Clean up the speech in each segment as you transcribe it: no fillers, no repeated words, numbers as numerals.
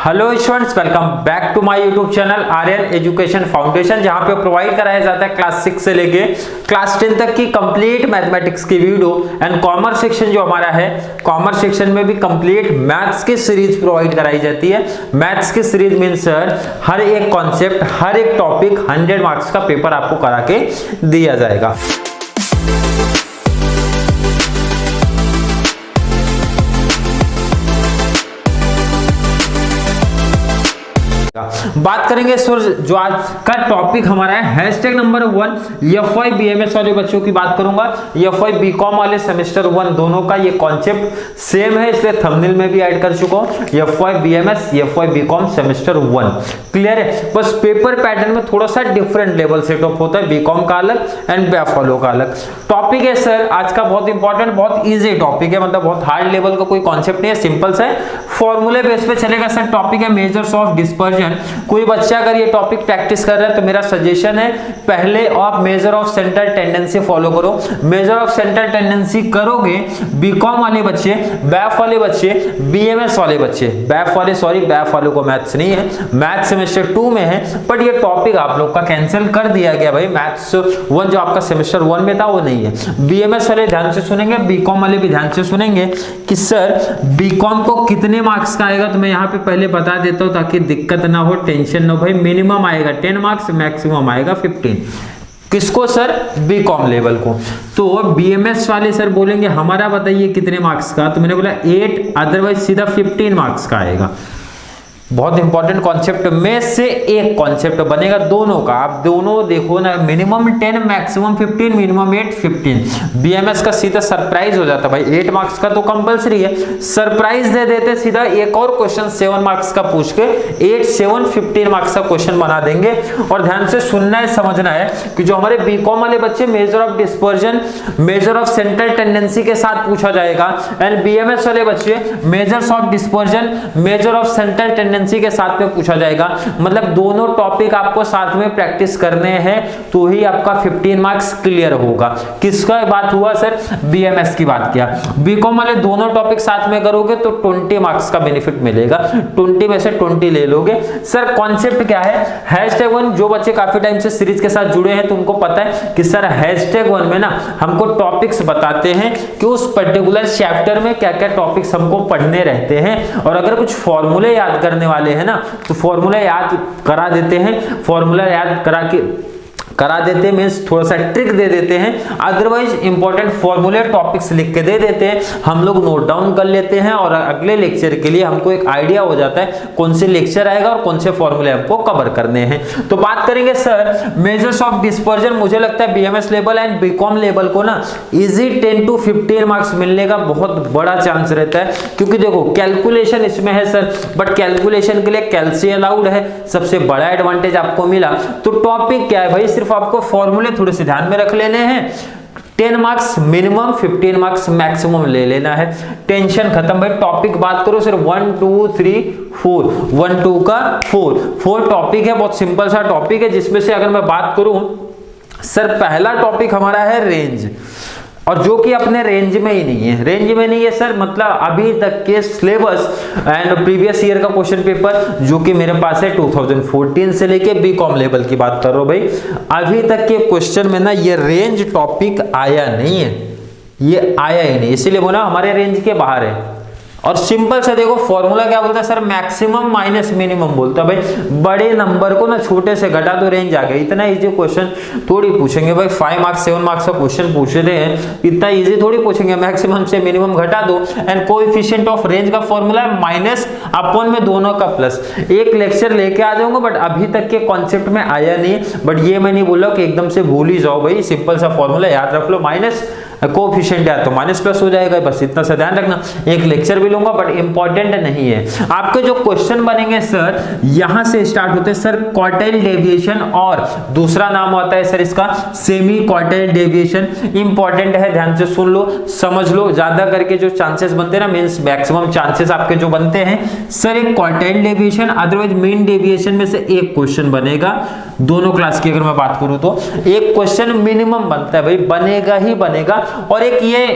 Hello students, welcome back to my YouTube channel Aryan education foundation, जहां पे provide कराया जाता है क्लास 6 से लेके क्लास 10 तक की कंप्लीट मैथमेटिक्स की वीडियो। एंड कॉमर्स सेक्शन जो हमारा है, कॉमर्स सेक्शन में भी कंप्लीट मैथ्स की सीरीज प्रोवाइड कराई जाती है। मैथ्स की सीरीज मीन सर हर एक कॉन्सेप्ट, हर एक टॉपिक 100 मार्क्स का पेपर आपको करा के दिया जाएगा। बात करेंगे सर, जो आज का टॉपिक हमारा है हैशटैग नंबर 1 एफवाई बीएमएस वाले बच्चों की बात करूंगा। एफवाई बीकॉम वाले सेमेस्टर 1 दोनों का ये कॉन्सेप्ट सेम है, इसलिए थंबनेल में भी ऐड कर चुका हूं। FY BMS, FY B Com semester 1 clear है। बस पेपर पैटर्न में थोड़ा सा डिफरेंट लेवल सेटअप होता है, बीकॉम का अलग एंड बीएफओ का अलग। टॉपिक है सर आज का बहुत इंपॉर्टेंट, बहुत इजी टॉपिक है, मतलब बहुत हार्ड लेवल का कोई कॉन्सेप्ट नहीं है, सिंपल सा है, फॉर्मूले बेस पे चलेगा सर। टॉपिक है मेजर्स ऑफ डिस्पर्जन। कोई बच्चा अगर ये टॉपिक प्रैक्टिस कर रहा है तो मेरा सजेशन है पहले आप measure of central tendency follow करो। मेजर ऑफ सेंट्रल टेंडेंसी करोगे, बीकॉम वाले बच्चे, बैफ वाले बच्चे, बीएमएस वाले बच्चे, बैफ वाले सॉरी बैफ वालों को मैथ्स नहीं है, मैथ्स सेमेस्टर 2 में है, बट ये टॉपिक आप लोग का कैंसिल कर दिया गया भाई। मैथ्स 1 जो आपका सेमेस्टर 1 में था वो नहीं है। बीएमएस वाले ध्यान से सुनेंगे, बीकॉम वाले भी ध्यान से सुनेंगे कि सर बीकॉम को कितने मार्क्स का आएगा, तो मैं यहाँ पे पहले बता देता हूँ ताकि दिक्कत ना हो, टेंशन ना हो भाई। मिनिमम आएगा 10 मार्क्स, मैक्सिमम आएगा 15। किसको सर? बीकॉम लेवल को। तो बीएमएस वाले सर बोलेंगे हमारा बताइए कितने मार्क्स का, तो मैंने बोला 8, अदरवाइज सीधा 15 मार्क्स का आएगा। बहुत इंपॉर्टेंट कॉन्सेप्ट में से एक कॉन्सेप्ट बनेगा दोनों का, आप दोनों देखो ना, मिनिमम 10 मैक्सिमम 15, मिनिमम 8 15। बीएमएस का सीधा सरप्राइज हो जाता भाई, 8 मार्क्स का तो कंपलसरी है, सरप्राइज दे देते सीधा एक और क्वेश्चन 7 मार्क्स का पूछ के 8 7 15 मार्क्स का क्वेश्चन बना देंगे। और ध्यान से सुनना है, समझना है कि जो हमारे बीकॉम वाले बच्चे measure of dispersion, measure of central tendency के साथ पूछा जाएगा, एंड बीएमएस वाले बच्चे measures of dispersion, measure of central tendency के साथ में पूछा जाएगा। मतलब दोनों टॉपिक आपको साथ में प्रैक्टिस करने हैं तो ही आपका 15 मार्क्स क्लियर होगा। किसका बात हुआ सर? बीएमएस की बात किया। बीकॉम वाले दोनों टॉपिक साथ में करोगे तो 20 मार्क्स का बेनिफिट मिलेगा, 20 में से 20 ले लोगे। सर कॉन्सेप्ट क्या है? हैशटैग 1 जो बच्चे काफी टाइम से सीरीज के साथ जुड़े हैं तो उनको पता है कि सर हैशटैग 1 में ना हमको टॉपिक्स बताते हैं कि उस पर्टिकुलर चैप्टर में क्या क्या टॉपिक्स हमको पढ़ने रहते हैं, और अगर कुछ फॉर्मूले याद करने वाले हैं ना तो फॉर्मूला याद करा देते हैं, फॉर्मूला याद करा देते हैं मींस थोड़ा सा ट्रिक दे देते हैं, अदरवाइज इंपॉर्टेंट फॉर्मूले टॉपिक्स लिख के दे देते हैं, हम लोग नोट डाउन कर लेते हैं और अगले लेक्चर के लिए हमको एक आइडिया हो जाता है कौन से लेक्चर आएगा और कौन से फॉर्मूले हमको कवर करने हैं। तो बात करेंगे सर मेजर्स ऑफ डिस्पर्जन। मुझे लगता है BMS level and B Com level को ना इजी 10 to 15 मार्क्स मिलने का बहुत बड़ा चांस रहता है, क्योंकि देखो कैलकुलेशन इसमें है सर, बट कैलकुलेशन के लिए कैलसी अलाउड है, सबसे बड़ा एडवांटेज आपको मिला। तो टॉपिक क्या है भाई? सिर्फ आपको फॉर्मूले थोड़े से ध्यान में रख लेने हैं, 10 मार्क्स मिनिमम, 15 मार्क्स मैक्सिमम ले लेना है, टेंशन खत्म भाई। टॉपिक बात करो सिर्फ 1 2 3 4, 1 2 का 4 टॉपिक है, बहुत सिंपल सा टॉपिक है, जिसमें से अगर मैं बात करूं सर पहला टॉपिक हमारा है रेंज, और जो कि अपने रेंज में ही नहीं है। रेंज में नहीं है सर मतलब अभी तक के सिलेबस एंड प्रीवियस ईयर का क्वेश्चन पेपर जो कि मेरे पास है 2014 से लेके बीकॉम लेवल की बात कर रहा हूं भाई, अभी तक के क्वेश्चन में ना ये रेंज टॉपिक आया नहीं है, ये आया ही नहीं, इसीलिए बोला हमारे रेंज के बाहर है। और सिंपल से देखो फॉर्मूला क्या बोलता है सर? मैक्सिमम माइनस मिनिमम बोलता है भाई। बड़े नंबर को ना छोटे से घटा तो रेंज आ गया। इतना इजी क्वेश्चन थोड़ी पूछेंगे भाई, 5 मार्क्स 7 मार्क्स का क्वेश्चन पूछ रहे हैं, इतना इजी थोड़ी पूछेंगे। मैक्सिमम से मिनिमम घटा दो, एंड कोएफिशिएंट ऑफ रेंज का फॉर्मूला है माइनस अपॉन में दोनों का प्लस। एक लेक्चर लेके आ जाऊंगा, बट अभी तक के कॉन्सेप्ट में आया नहीं, बट ये मैं नहीं बोल रहा कि एकदम से भूल ही जाओ भाई, सिंपल सा फॉर्मूला याद रख लो, माइनस कोएफिशिएंट है तो माइनस प्लस हो जाएगा, बस इतना सा ध्यान रखना। एक लेक्चर भी लूंगा बट इंपॉर्टेंट नहीं है। आपके जो क्वेश्चन बनेंगे सर यहां से स्टार्ट होते हैं सर क्वार्टाइल डेविएशन, और दूसरा नाम होता है सर इसका सेमी क्वार्टाइल डेविएशन। इंपॉर्टेंट है, ध्यान से सुन लो, समझ लो। ज्यादा करके जो चांसेस बनते हैं ना मींस मैक्सिमम चांसेस आपके जो बनते हैं सर एक quartile deviation otherwise mean deviation में से एक क्वेश्चन बनेगा। दोनों क्लास की अगर मैं बात करूं तो एक क्वेश्चन मिनिमम बनता है भाई, बनेगा ही बनेगा। और एक ये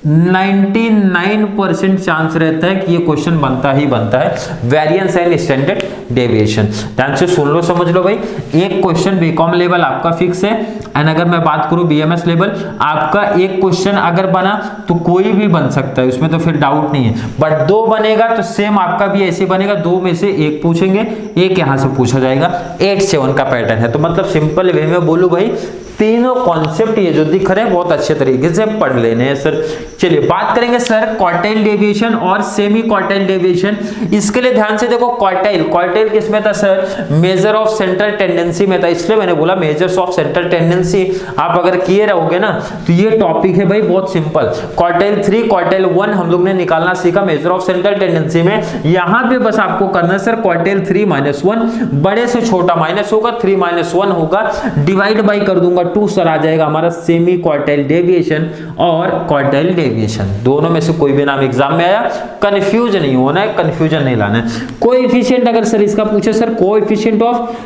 99% चांस रहता है कि ये क्वेश्चन बनता ही बनता है, वेरिएंस एंड स्टैंडर्ड डेविएशन। ध्यान से सुन लो, समझ लो भाई। एक क्वेश्चन बीकॉम लेवल आपका फिक्स है, एंड अगर मैं बात करूं बीएमएस लेवल, आपका एक क्वेश्चन अगर बना तो कोई भी बन सकता है, उसमें तो फिर डाउट नहीं है। बट दो बनेगा तो सेम आपका भी ऐसे बनेगा, दो में से एक पूछेंगे, एक यहां से पूछा जाएगा। 8-7 का पैटर्न है। तो मतलब सिंपल वे में बोलूं भाई, तीनों कॉन्सेप्ट ये जो दिख रहे हैं बहुत अच्छे तरीके से पढ़ लेने हैं सर। चलिए बात करेंगे सर क्वार्टाइल डेविएशन और सेमी क्वार्टाइल डेविएशन। इसके लिए ध्यान से देखो, क्वार्टाइल किस में था sir? Measure of central tendency में था, इसलिए मैंने बोला मेजर्स ऑफ सेंट्रल टेंडेंसी आप अगर किए रहोगे ना तो ये टॉपिक है भाई बहुत सिंपल। क्वार्टाइल 3 क्वार्टाइल 1 हम लोग ने निकालना सीखा मेजर ऑफ सेंट्रल टेंडेंसी में। यहां पे बस आपको करना है सर क्वार्टाइल 3 -1, बड़े से छोटा माइनस होगा, 3 -1 होगा, डिवाइड बाई कर दूंगा 2 सर, आ जाएगा हमारा सेमी क्वार्टाइल डेविएशन और क्वार्टाइल डेविएशन। दोनों में से कोई भी नाम एग्जाम में आया, कंफ्यूज नहीं होना है, कंफ्यूजन नहीं लाना है। कोएफिशिएंट अगर सर इसका पूछे sir, coefficient of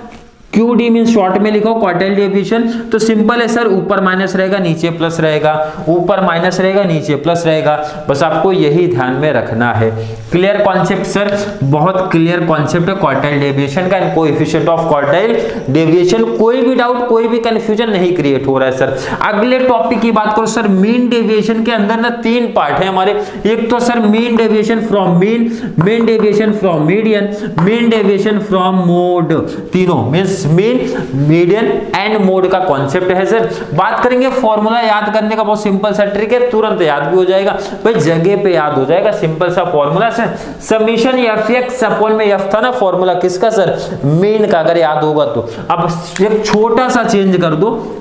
QD mean short में लिखो क्वार्टाइल डेविएशन, तो सिंपल है सर, ऊपर माइनस रहेगा नीचे प्लस रहेगा, ऊपर माइनस रहेगा नीचे प्लस रहेगा, बस आपको यही ध्यान में रखना है। क्लियर कॉन्सेप्ट सर, बहुत क्लियर कॉन्सेप्ट है क्वार्टाइल डेविएशन का and coefficient of quartile deviation. कोई भी डाउट, कोई भी कंफ्यूजन नहीं क्रिएट हो रहा है सर। अगले टॉपिक की बात करो सर, मीन डेविएशन के अंदर ना 3 पार्ट है हमारे। एक तो sir mean deviation from mean, mean deviation from median, mean deviation from mode, तीनों means mean, median and mode का कॉन्सेप्ट है सर। बात करेंगे फॉर्मूला याद करने का, बहुत सिंपल सा ट्रिक है, तुरंत याद भी हो जाएगा भाई, जगह पे याद हो जाएगा, सिंपल सा formula sir. Summation fx upon में f था ना फॉर्मूला किसका सर? मीन का, अगर याद होगा तो। अब एक छोटा सा चेंज कर दो,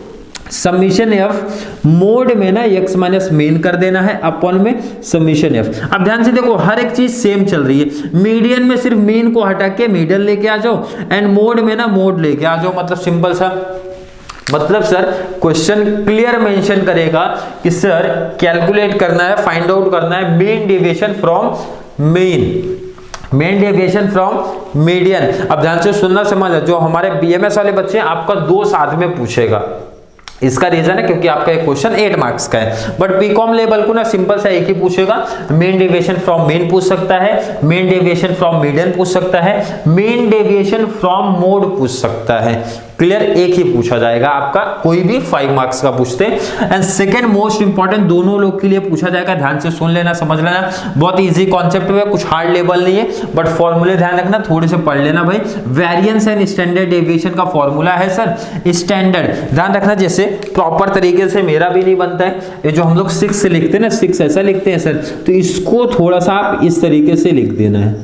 समीशन एफ मोड में ना x माइनस मीन कर देना है, अपॉन में समीशन एफ। अब ध्यान से देखो, हर एक चीज सेम चल रही है। मीडियन में सिर्फ मीन को हटा के मीडियन लेके आ जाओ, एंड मोड में ना मोड लेके आ जाओ, मतलब सिंपल सा। मतलब सर क्वेश्चन क्लियर मेंशन करेगा कि सर कैलकुलेट करना है, फाइंड आउट करना है mean deviation from mean, main deviation from median. अब ध्यान से सुनना समझ, जो हमारे बीएमएस वाले बच्चे हैं आपका 2 साथ में पूछेगा। इसका रीजन है क्योंकि आपका एक क्वेश्चन 8 मार्क्स का है, बट बीकॉम लेवल को ना सिंपल सा एक ही पूछेगा। मेन डेविएशन फ्रॉम मीन पूछ सकता है, मेन डेविएशन फ्रॉम मीडियन पूछ सकता है, मेन डेविएशन फ्रॉम मोड पूछ सकता है। क्लियर, एक ही पूछा जाएगा आपका, कोई भी 5 मार्क्स का पूछते। एंड सेकंड मोस्ट इंपॉर्टेंट दोनों लोग के लिए पूछा जाएगा, ध्यान से सुन लेना, समझ लेना, बहुत इजी कॉन्सेप्ट है, कुछ हार्ड लेवल नहीं है, बट फॉर्मूले ध्यान रखना, थोड़े से पढ़ लेना भाई। वेरिएंस एंड स्टैंडर्ड डेविएशन का फॉर्मूला है सर स्टैंडर्ड, ध्यान रखना, जैसे प्रॉपर तरीके से मेरा भी नहीं बनता है, ये जो हम लोग 6 से लिखते हैं ना, 6 ऐसा लिखते हैं सर, तो इसको थोड़ा सा आप इस तरीके से लिख देना है।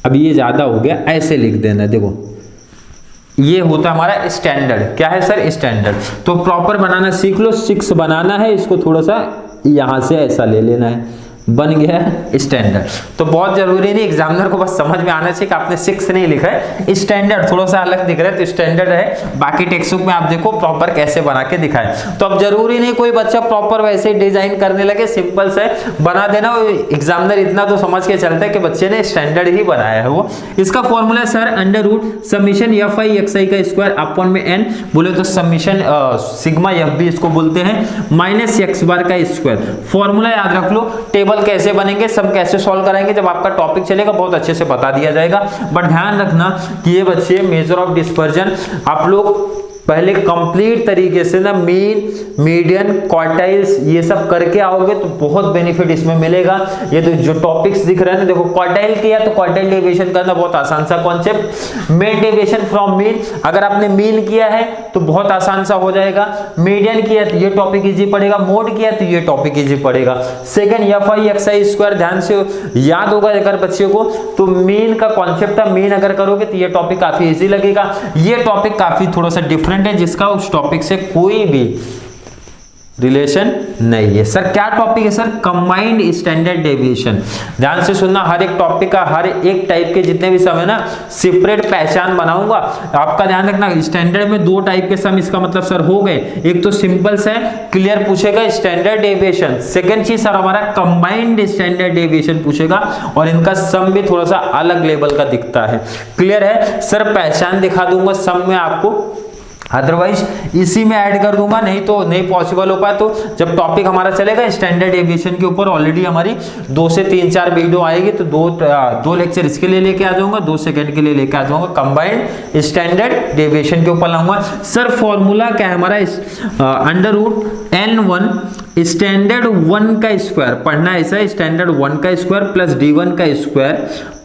अब ये ज्यादा हो गया, ऐसे लिख देना है, देखो ये होता है हमारा स्टैंडर्ड। क्या है सर? स्टैंडर्ड। तो प्रॉपर बनाना सीख लो, 6 बनाना है, इसको थोड़ा सा यहां से ऐसा ले लेना है, बन गया है स्टैंडर्ड। तो बहुत जरूरी नहीं, एग्जामिनर को बस समझ में आना चाहिए कि आपने 6 नहीं लिखा है, स्टैंडर्ड थोड़ा सा अलग दिख रहा है तो स्टैंडर्ड है। बाकी टेक्स्ट बुक में आप देखो प्रॉपर कैसे बना के दिखाए। तो अब जरूरी नहीं कोई बच्चा प्रॉपर वैसे डिजाइन करने लगे, सिंपल से बना देना। एग्जामिनर इतना तो समझ के चलता है कि बच्चे ने स्टैंडर्ड ही बनाया है वो। इसका formula sir under root summation F I X I का स्क्वायर अपॉन में एन, बोले तो समीशन सिग्मा एफ भी इसको बोलते हैं, माइनस एक्स बार का स्क्वायर। फॉर्मूला याद रख लो, टेबल कैसे बनेंगे, सब कैसे सॉल्व कराएंगे, जब आपका टॉपिक चलेगा बहुत अच्छे से बता दिया जाएगा। बट ध्यान रखना कि ये बच्चे मेजर ऑफ डिस्पर्जन आप लोग पहले कंप्लीट तरीके से ना मीन, मीडियन, क्वार्टाइल्स ये सब करके आओगे तो बहुत बेनिफिट इसमें मिलेगा। ये तो जो टॉपिक्स दिख रहे हैं ना, देखो क्वार्टाइल किया तो क्वार्टाइल डेविएशन करना बहुत आसान सा concept. Mean deviation from mean, अगर आपने मीन किया है तो बहुत आसान सा हो जाएगा। मीडियन किया तो ये टॉपिक इजी पड़ेगा, मोड किया तो ये टॉपिक इजी पड़ेगा। Second F I X I square, ध्यान से याद होगा अगर बच्चे को, तो मीन का कॉन्सेप्ट था, मीन अगर करोगे तो ये टॉपिक काफी इजी लगेगा। ये टॉपिक काफी थोड़ा सा डिफरेंट है जिसका उस टॉपिक से कोई भी रिलेशन नहीं है। सर क्या टॉपिक है सर? Combined standard deviation. ध्यान से सुनना, हर एक टॉपिक का हर एक टाइप के जितने भी सम है ना सेपरेट पहचान बनाऊंगा, आपका ध्यान रखना। स्टैंडर्ड में 2 टाइप के सम, इसका मतलब सर हो गए, एक तो सिंपल से क्लियर पूछेगा स्टैंडर्ड डेविएशन, सेकंड चीज सर हमारा कंबाइंड स्टैंडर्ड डेविएशन पूछेगा, और इनका सम भी थोड़ा सा अलग लेवल का दिखता है। क्लियर है सर? पहचान दिखा दूंगा सम में आपको, अदरवाइज इसी में ऐड कर दूंगा, नहीं तो नहीं पॉसिबल हो पाए। तो जब टॉपिक हमारा चलेगा स्टैंडर्ड एविएशन के ऊपर, ऑलरेडी हमारी 2 से 3-4 वीडियो आएगी, तो दो लेक्चर इसके लिए लेके आ जाऊंगा, 2 सेकंड के लिए लेके आ जाऊंगा, कंबाइंड स्टैंडर्ड एविएशन के ऊपर लाऊंगा। सर फॉर्मूला क्या है हमारा, √N1 स्टैंडर्ड 1 का स्क्वायर पढ़ना है, ऐसा स्टैंडर्ड 1 का स्क्वायर प्लस D1 का स्क्वायर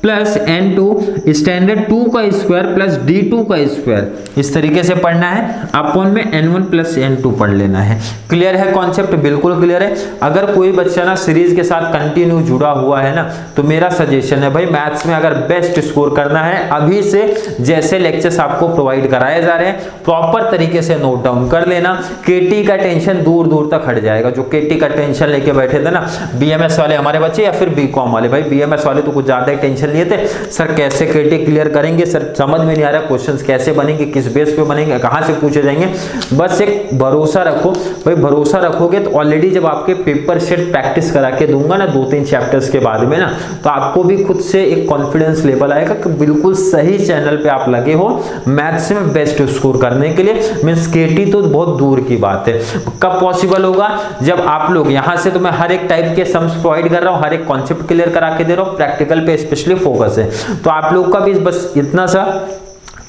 प्लस N2 स्टैंडर्ड 2 का स्क्वायर प्लस D2 का स्क्वायर, इस तरीके से पढ़ना है। अपॉन में N1 प्लस N2 पढ़ लेना है। क्लियर है कॉन्सेप्ट? बिल्कुल क्लियर है। अगर कोई बच्चा ना सीरीज के साथ कंटिन्यू जुड़ा हुआ है ना, तो मेरा सजेशन है भाई, मैथ्स में अगर बेस्ट स्कोर करना है, अभी से जैसे लेक्चर्स आपको प्रोवाइड कराए जा रहे हैं प्रॉपर तरीके से नोट डाउन कर लेना। केटी का टेंशन दूर दूर तक हट जाएगा। जो केटी का टेंशन लेके बैठे थे ना बीएमएस वाले हमारे बच्चे या फिर बीकॉम वाले, भाई बीएमएस वाले तो कुछ ज्यादा ही टेंशन लिए थे, सर कैसे केटी क्लियर करेंगे, सर समझ में नहीं आ रहा क्वेश्चंस कैसे बनेंगे, किस बेस पे बनेंगे, कहां से पूछे जाएंगे। बस एक भरोसा रखो भाई, भरोसा रखोगे तो ऑलरेडी जब आपके पेपर सेट प्रैक्टिस करा के दूंगा ना 2-3 चैप्टर्स के बाद में ना, तो आपको भी खुद से एक कॉन्फिडेंस लेवल आएगा कि बिल्कुल सही चैनल पे आप लगे हो मैथ्स में बेस्ट स्कोर करने के लिए। मींस केटी तो बहुत दूर की बात है। कब पॉसिबल होगा? जब आप लोग यहां से, तो मैं हर एक टाइप के सम्स प्रोवाइड कर रहा हूं, हर एक कॉन्सेप्ट क्लियर करा के दे रहा हूं, प्रैक्टिकल पे स्पेशली फोकस है। तो आप लोग का भी बस इतना सा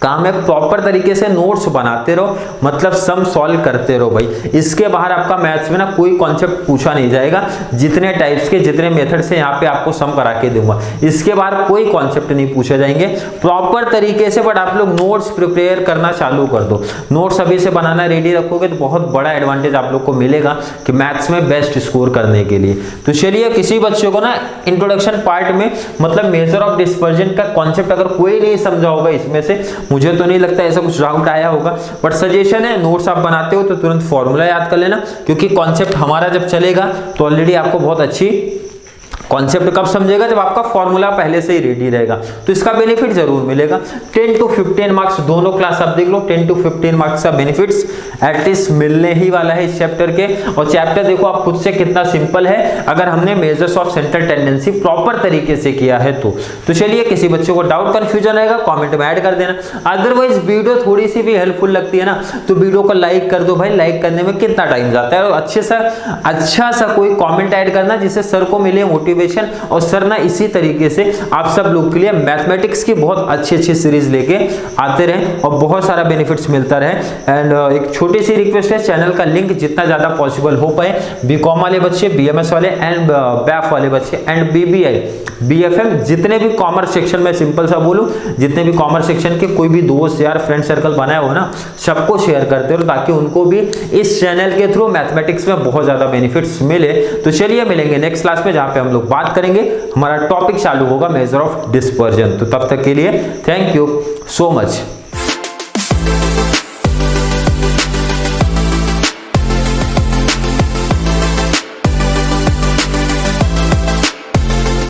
काम है, प्रॉपर तरीके से नोट्स बनाते रहो, मतलब सम सॉल्व करते रहो भाई। इसके बाहर आपका मैथ्स में ना कोई कॉन्सेप्ट पूछा नहीं जाएगा। जितने टाइप्स के, जितने मेथड से यहाँ पे आपको सम करा के दूंगा, इसके बाहर कोई कॉन्सेप्ट नहीं पूछे जाएंगे प्रॉपर तरीके से। बट आप लोग नोट्स प्रिपेयर करना चालू कर दो। नोट्स अभी से बनाना रेडी रखोगे तो बहुत बड़ा एडवांटेज आप लोग को मिलेगा कि मैथ्स में बेस्ट स्कोर करने के लिए। तो चलिए, किसी बच्चे को ना इंट्रोडक्शन पार्ट में मतलब मेजर ऑफ डिस्पर्जन का कॉन्सेप्ट अगर कोई नहीं समझा होगा इसमें से, मुझे तो नहीं लगता ऐसा कुछ डाउट आया होगा, बट सजेशन है नोट्स आप बनाते हो तो तुरंत फॉर्मूला याद कर लेना, क्योंकि कॉन्सेप्ट हमारा जब चलेगा तो ऑलरेडी आपको बहुत अच्छी कॉन्सेप्ट कब समझेगा, जब आपका फॉर्मूला पहले से ही रेडी रहेगा। तो इसका बेनिफिट जरूर मिलेगा। 10 to 15 मार्क्स दोनों क्लास आप देख लो, 10 to 15 मार्क्स का बेनिफिट्स एटलीस्ट मिलने ही वाला है इस चैप्टर के। और चैप्टर देखो आप खुद से कितना सिंपल है, अगर हमने measures of central tendency proper तरीके से किया है तो चलिए, किसी बच्चे को डाउट कंफ्यूजन आएगा कमेंट में ऐड कर देना। अदरवाइज वीडियो थोड़ी सी भी हेल्पफुल लगती है ना, तो वीडियो को लाइक कर दो भाई। लाइक करने में कितना टाइम जाता है, अच्छा सा कोई कॉमेंट ऐड करना जिससे सर को मिले मोटिवेशन। और सर ना इसी तरीके से आप सब लोग के लिए मैथमेटिक्स की बहुत अच्छी सीरीज लेके आते रहे और बहुत सारा बेनिफिट्स मिलता रहे। एंड एक छोटी सी रिक्वेस्ट है, चैनल का लिंक जितना ज्यादा पॉसिबल हो पाए बीकॉम वाले बच्चे, बीएमएस वाले एंड बैफ वाले बच्चे एंड बीबीआई बीएफएम, जितने भी कॉमर्स सेक्शन में, सिंपल सा बोलूं, जितने भी कॉमर्स सेक्शन के कोई भी दोस्त यार फ्रेंड सर्कल बनाया हो ना, सबको शेयर करते रहो ताकि उनको भी इस चैनल के थ्रू मैथमेटिक्स में बहुत ज्यादा बेनिफिट्स मिले। तो चलिए मिलेंगे नेक्स्ट क्लास में, जहां पे हम लोग बात करेंगे, हमारा टॉपिक चालू होगा मेजर ऑफ डिस्पर्जन। तो तब तक के लिए थैंक यू सो मच।